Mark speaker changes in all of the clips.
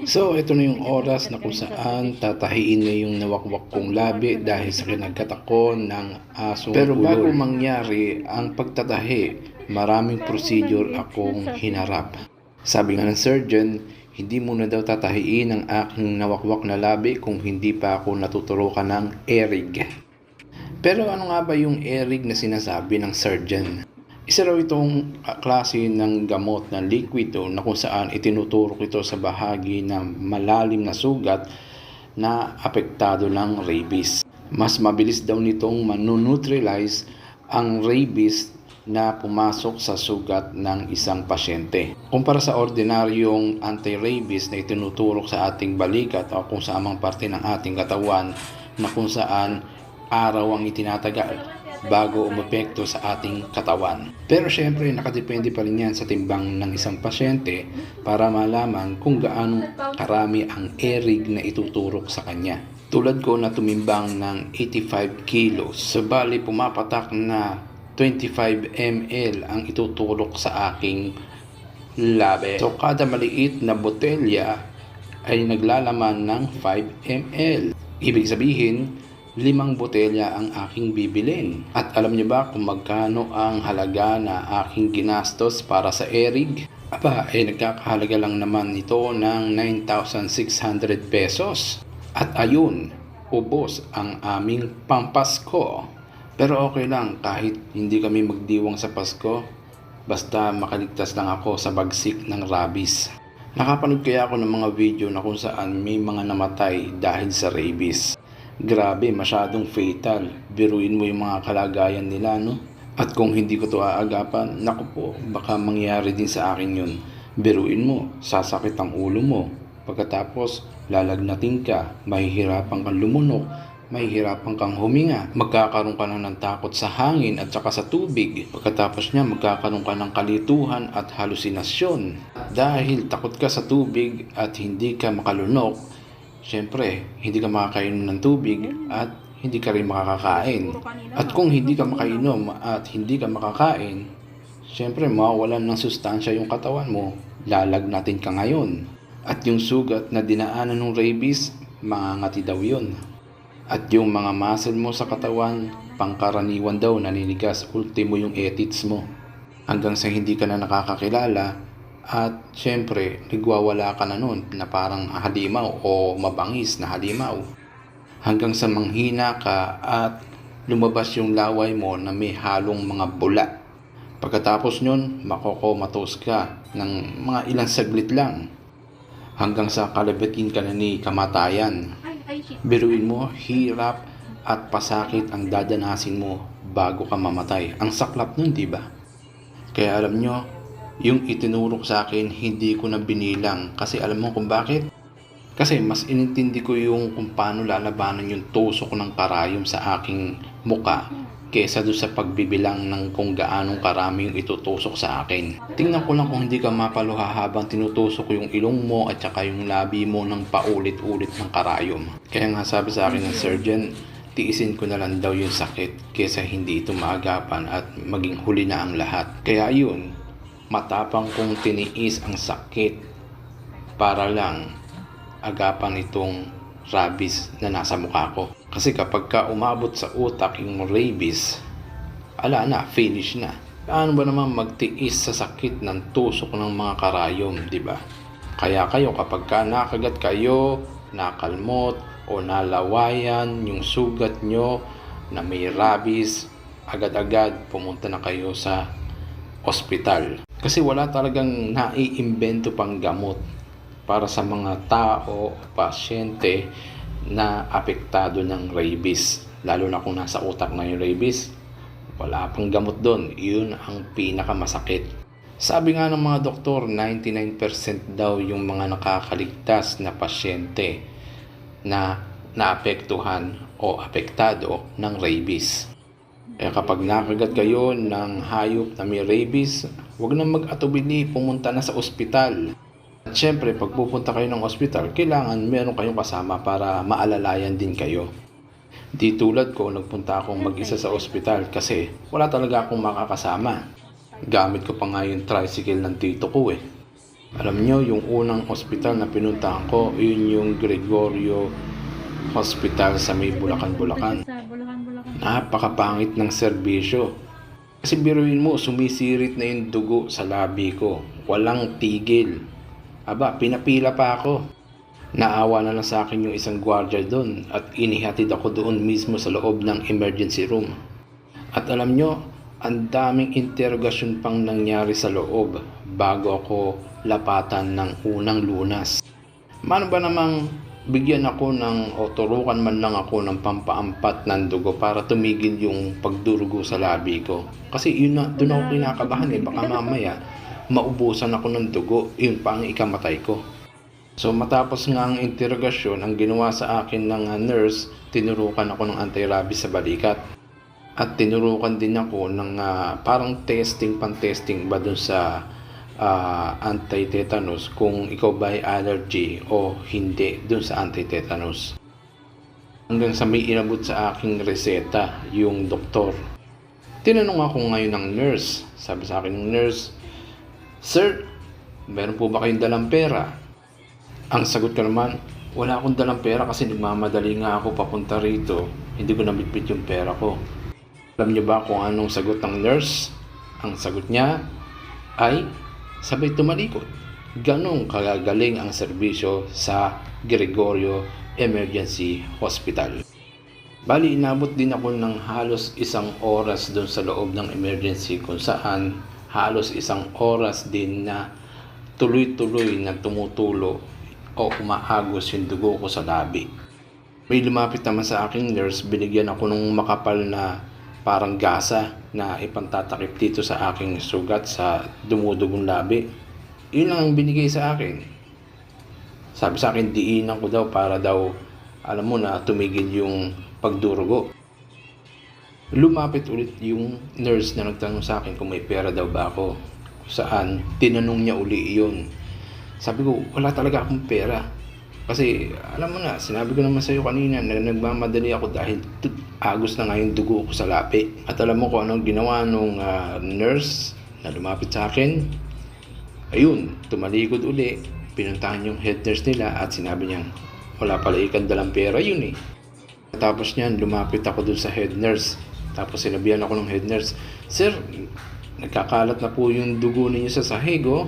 Speaker 1: So, ito na yung oras na kung saan tatahiin na yung nawakwak kong labi dahil sa kinagkat ako ng asong Pero bago mangyari ang pagtatahi, maraming procedure akong hinarap. Sabi nga ng surgeon, hindi muna daw tatahiin ang aking nawakwak na labi kung hindi pa ako natuturukan ng erig. Pero ano nga ba yung erig na sinasabi ng surgeon? Isa raw itong klase ng gamot na liquido na kung saan itinuturok ito sa bahagi ng malalim na sugat na apektado ng rabies. Mas mabilis daw nitong manuneutralize ang rabies na pumasok sa sugat ng isang pasyente. Kumpara sa ordinaryong anti-rabies na itinuturok sa ating balikat o kung sa amang parte ng ating katawan na kung saan araw ang itinatagal bago umepekto sa ating katawan. Pero syempre, nakadepende pa rin yan sa timbang ng isang pasyente para malaman kung gaano karami ang erig na ituturok sa kanya. Tulad ko na tumimbang ng 85 kilos, sabali pumapatak na 25 ml ang ituturok sa aking labi. So kada maliit na botelya ay naglalaman ng 5 ml. Ibig sabihin, 5 botelya ang aking bibilin. At alam niyo ba kung magkano ang halaga na aking ginastos para sa erig? Aba, nagkakahalaga lang naman ito ng 9,600 pesos. At ayun, ubos ang aming pampasko. Pero okay lang kahit hindi kami magdiwang sa Pasko, basta makaligtas lang ako sa bagsik ng rabies. Nakapanood kaya ako ng mga video na kung saan may mga namatay dahil sa rabies. Grabe, masyadong fatal. Biruin mo yung mga kalagayan nila, no? At kung hindi ko to aagapan, naku po, baka mangyari din sa akin yun. Biruin mo, sasakit ang ulo mo. Pagkatapos, lalagnatin ka, mahihirapan kang lumunok, mahihirapan kang huminga. Magkakaroon ka na ng takot sa hangin at saka sa tubig. Pagkatapos niya, magkakaroon ka ng kalituhan at halusinasyon. Dahil takot ka sa tubig at hindi ka makalunok, siyempre, hindi ka makakainom ng tubig at hindi ka rin makakakain. At kung hindi ka makainom at hindi ka makakain, siyempre mawawalan ng sustansya yung katawan mo, lalagnatin ka ngayon. At yung sugat na dinaanan ng rabies, mangangati daw yun. At yung mga muscle mo sa katawan, pangkaraniwan daw naninigas, ultimo yung ethics mo. Hanggang sa hindi ka na nakakakilala, at syempre, nagwawala ka na nun na parang halimaw o mabangis na halimaw. Hanggang sa manghina ka at lumabas yung laway mo na may halong mga bula. Pagkatapos nun, makokomatos ka ng mga ilang saglit lang. Hanggang sa kalabatin ka na ni kamatayan. Biruin mo, hirap at pasakit ang dadanasin mo bago ka mamatay. Ang saklap nun, di ba? Kaya alam nyo, yung itinurok sa akin, hindi ko na binilang. Kasi alam mo kung bakit? Kasi mas inintindi ko yung kung paano lalabanan yung tusok ng karayom sa aking muka kesa doon sa pagbibilang ng kung gaanong karami yung itutusok sa akin. Tingnan ko lang kung hindi ka mapaluha habang tinutusok ko yung ilong mo at saka yung labi mo ng paulit-ulit ng karayom. Kaya nga sabi sa akin ng surgeon, tiisin ko na lang daw yung sakit kesa hindi ito maagapan at maging huli na ang lahat. Kaya yun, matapang kong tiniis ang sakit para lang agapan itong rabies na nasa mukha ko. Kasi kapag ka umabot sa utak yung rabies, ala na, finish na. Paano ba naman magtiis sa sakit ng tusok ng mga karayom, di ba? Kaya kayo kapag ka nakagat kayo, nakalmot o nalawayan yung sugat nyo na may rabies, agad-agad pumunta na kayo sa ospital. Kasi wala talagang naiimbento pang gamot para sa mga tao o pasyente na apektado ng rabies. Lalo na kung nasa utak na yung rabies, wala pang gamot doon. Yun ang pinakamasakit. Sabi nga ng mga doktor, 99% daw yung mga nakakaligtas na pasyente na naapektuhan o apektado ng rabies. Kaya kapag nakagat kayo ng hayop na may rabies, huwag na mag-atubili, pumunta na sa ospital. At syempre, pag pupunta kayo ng ospital, kailangan meron kayong kasama para maalalayan din kayo. Di tulad ko, nagpunta akong mag-isa sa ospital kasi wala talaga akong makakasama. Gamit ko pa nga yung tricycle ng tito ko . Alam nyo, yung unang ospital na pinuntahan ko, yun yung Gregorio Hospital sa may Bulacan, Bulacan. Napakapangit ng serbisyo. Kasi biruin mo, sumisirit na yung dugo sa labi ko. Walang tigil. Aba, pinapila pa ako. Naawa na lang sa akin yung isang gwardiya doon at inihatid ako doon mismo sa loob ng emergency room. At alam nyo, ang daming interogasyon pang nangyari sa loob bago ako lapatan ng unang lunas. Mano ba namang bigyan ako o turukan man lang ako ng pampaampat ng dugo para tumigil yung pagdurugo sa labi ko. Kasi doon ako kinakabahan baka mamaya maubusan ako ng dugo, yun pa ang ikamatay ko. So matapos nga ang interogasyon, ang ginawa sa akin ng nurse, tinurukan ako ng anti-rabies sa balikat. At tinurukan din ako ng parang pan-testing ba dun sa anti-tetanus kung ikaw ba ay allergy o hindi dun sa anti-tetanus. Hanggang sa may inabot sa aking reseta yung doktor. Tinanong ako ngayon ng nurse. Sabi sa akin ng nurse, "Sir, meron po ba kayong dalang pera?" Ang sagot ko naman, "Wala akong dalang pera kasi nagmamadali nga ako papunta rito. Hindi ko nabitbit yung pera ko." Alam niyo ba kung anong sagot ng nurse? Ang sagot niya ay sabay tumalikod. Ganong kagagaling ang serbisyo sa Gregorio Emergency Hospital. Bali, inabot din ako ng halos 1 oras doon sa loob ng emergency kung saan halos 1 oras din na tuloy-tuloy na tumutulo o umaagos yung dugo ko sa labi. May lumapit naman sa aking nurse, binigyan ako ng makapal na parang gasa na ipantatakip dito sa aking sugat sa dumudugong labi. Yun lang ang binigay sa akin. Sabi sa akin, diinan ko daw para daw, alam mo na, tumigil yung pagdurugo. Lumapit ulit yung nurse na nagtanong sa akin kung may pera daw ba ako. Saan, tinanong niya uli yun. Sabi ko, wala talaga akong pera. Kasi, alam mo na, sinabi ko naman sa'yo kanina na nagmamadali ako dahil agos na nga yung dugo ko sa lapi. At alam mo kung anong ginawa nung nurse na lumapit sa akin? Ayun, tumalikod uli. Pinuntahan yung head nurse nila at sinabi niya, wala pala ikang dalang pera yun eh. Tapos niyan, lumapit ako dun sa head nurse. Tapos sinabihan ako ng head nurse, "Sir, nagkakalat na po yung dugo ninyo sa sahig oh.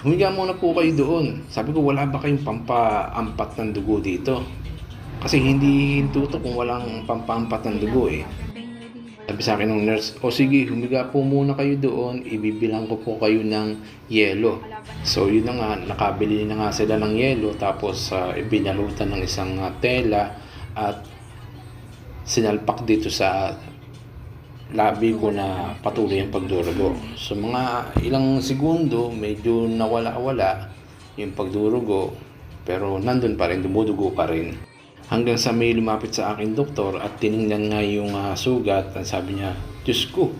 Speaker 1: Humiga muna po kayo doon." Sabi ko, wala ba kayong pampaampat ng dugo dito? Kasi hindi hintuto kung walang pampaampat ng dugo eh. Sabi sa akin ng nurse, "O sige, humiga po muna kayo doon, ibibilang ko po kayo ng yelo." So yun na nga, nakabili na nga sila ng yelo, tapos ibinalutan ng isang tela at sinalpak dito sa labi ko na patuloy ang pagdurugo. So mga ilang segundo, medyo nawala-wala yung pagdurugo, pero nandun pa rin, dumudugo pa rin. Hanggang sa may lumapit sa akin doktor at tiningnan nga yung sugat, at sabi niya, "Diyos ko,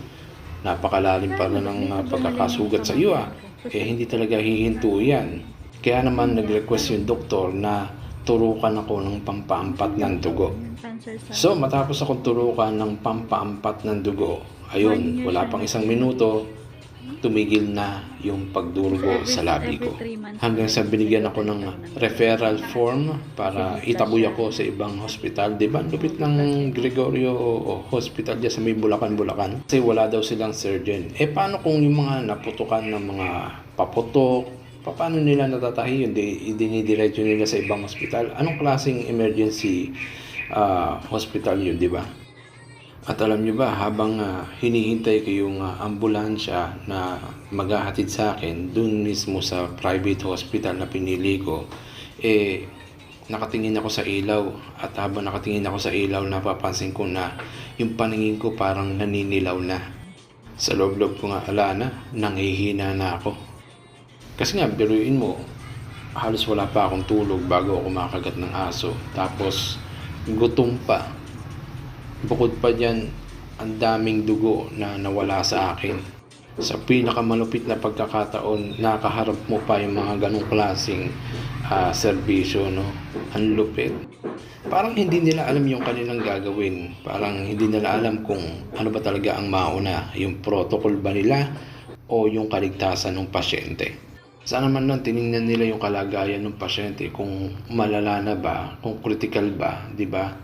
Speaker 1: napakalalim pala ng pagkakasugat sa iyo hindi talaga hihinto yan." Kaya naman nag-request yung doktor na turukan ako ng pampaampat ng dugo. So matapos akong turukan ng pampaampat ng dugo, ayun, wala pang 1 minuto, tumigil na yung pagdurugo sa labi ko. Hanggang sa binigyan ako ng referral form para itaboy ako sa ibang hospital. Diba? Lupit ng Gregorio Hospital dyan sa may Bulacan, Bulacan. Kasi wala daw silang surgeon. Paano kung yung mga naputukan ng mga paputok, paano nila natatahi yun? Idinidiretso nila sa ibang hospital. Anong klaseng emergency hospital yun, di ba? At alam nyo ba, habang hinihintay ko yung ambulansya na maghahatid sa akin dun mismo sa private hospital na pinili ko, nakatingin ako sa ilaw. At habang nakatingin ako sa ilaw, napapansin ko na yung paningin ko parang naninilaw na. Sa loob-loob ko nga, nanghihina na ako. Kasi nga, biruin mo, halos wala pa akong tulog bago ako makagat ng aso. Tapos, gutom pa. Bukod pa dyan, ang daming dugo na nawala sa akin. Sa pinakamalupit na pagkakataon, nakaharap mo pa yung mga ganong klaseng serbisyo, no? Ang lupit. Parang hindi nila alam yung kanilang gagawin. Parang hindi nila alam kung ano ba talaga ang mauna. Yung protocol ba nila o yung kaligtasan ng pasyente. Sana man lang tiningnan nila yung kalagayan ng pasyente, kung malala na ba, kung critical ba, di ba?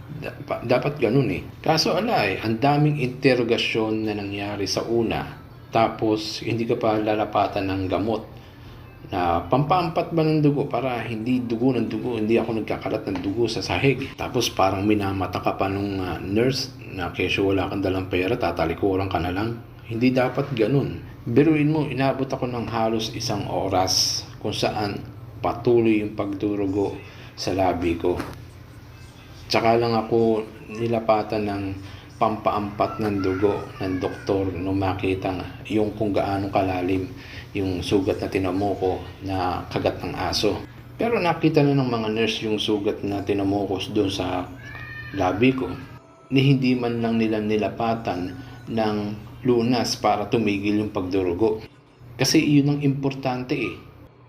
Speaker 1: Dapat ganun eh. Kaso ang daming interogasyon na nangyari sa una, tapos hindi ka pa lalapatan ng gamot na pampaampat ba ng dugo para hindi dugo ng dugo, hindi ako nagkakalat ng dugo sa sahig. Tapos parang minamata ka pa nung nurse na kesyo wala kang dalang pera, tatalikuran ka na lang. Hindi dapat ganun. Biruin mo, inabot ako ng halos 1 oras kung saan patuloy yung pagdurugo sa labi ko. Tsaka lang ako nilapatan ng pampaampat ng dugo ng doktor nung makita yung kung gaano kalalim yung sugat na tinamo ko na kagat ng aso. Pero nakita na ng mga nurse yung sugat na tinamo ko doon sa labi ko, ni hindi man lang nila nilapatan ng lunas para tumigil yung pagdurugo. Kasi yun ang importante eh.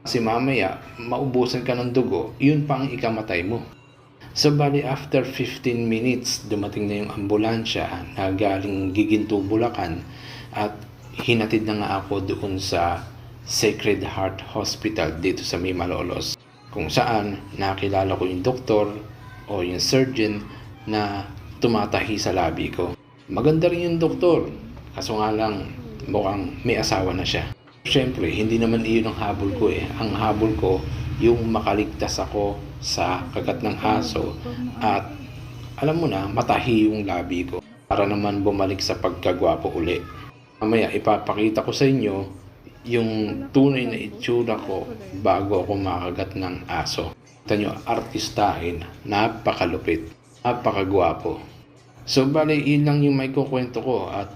Speaker 1: Kasi mamaya, maubusan ka ng dugo, yun pa ang ikamatay mo. So bali after 15 minutes, dumating na yung ambulansya na galing Giginto, Bulacan, at hinatid na nga ako doon sa Sacred Heart Hospital dito sa May Malolos, kung saan nakilala ko yung doktor o yung surgeon na tumatahi sa labi ko. Maganda rin yung doktor, kaso nga lang mukhang may asawa na siya. Siyempre, hindi naman iyon ang habol ko eh. Ang habol ko, yung makaligtas ako sa kagat ng aso at alam mo na, matahi yung labi ko para naman bumalik sa pagkagwapo uli. Mamaya ipapakita ko sa inyo yung tunay na itsura ko bago ako makagat ng aso. Kita nyo, artistahin, napakalupit, napakagwapo. So bali, yun lang yung may kukwento ko at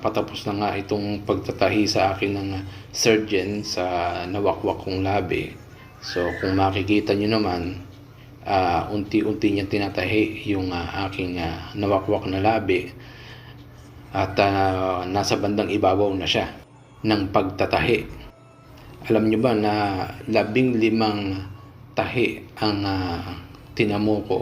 Speaker 1: patapos na nga itong pagtatahi sa akin ng surgeon sa nawakwak kong labi. So kung makikita nyo naman, unti-unti niya tinatahi yung aking nawakwak na labi at nasa bandang ibabaw na siya ng pagtatahi. Alam nyo ba na 15 tahi ang tinamo ko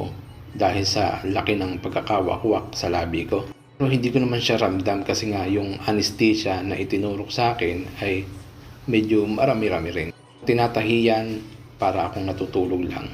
Speaker 1: dahil sa laki ng pagkakawakwak sa labi ko. Pero hindi ko naman siya ramdam kasi nga yung anesthesia na itinurok sa akin ay medyo marami-rami rin. Tinatahi yan para akong natutulog lang.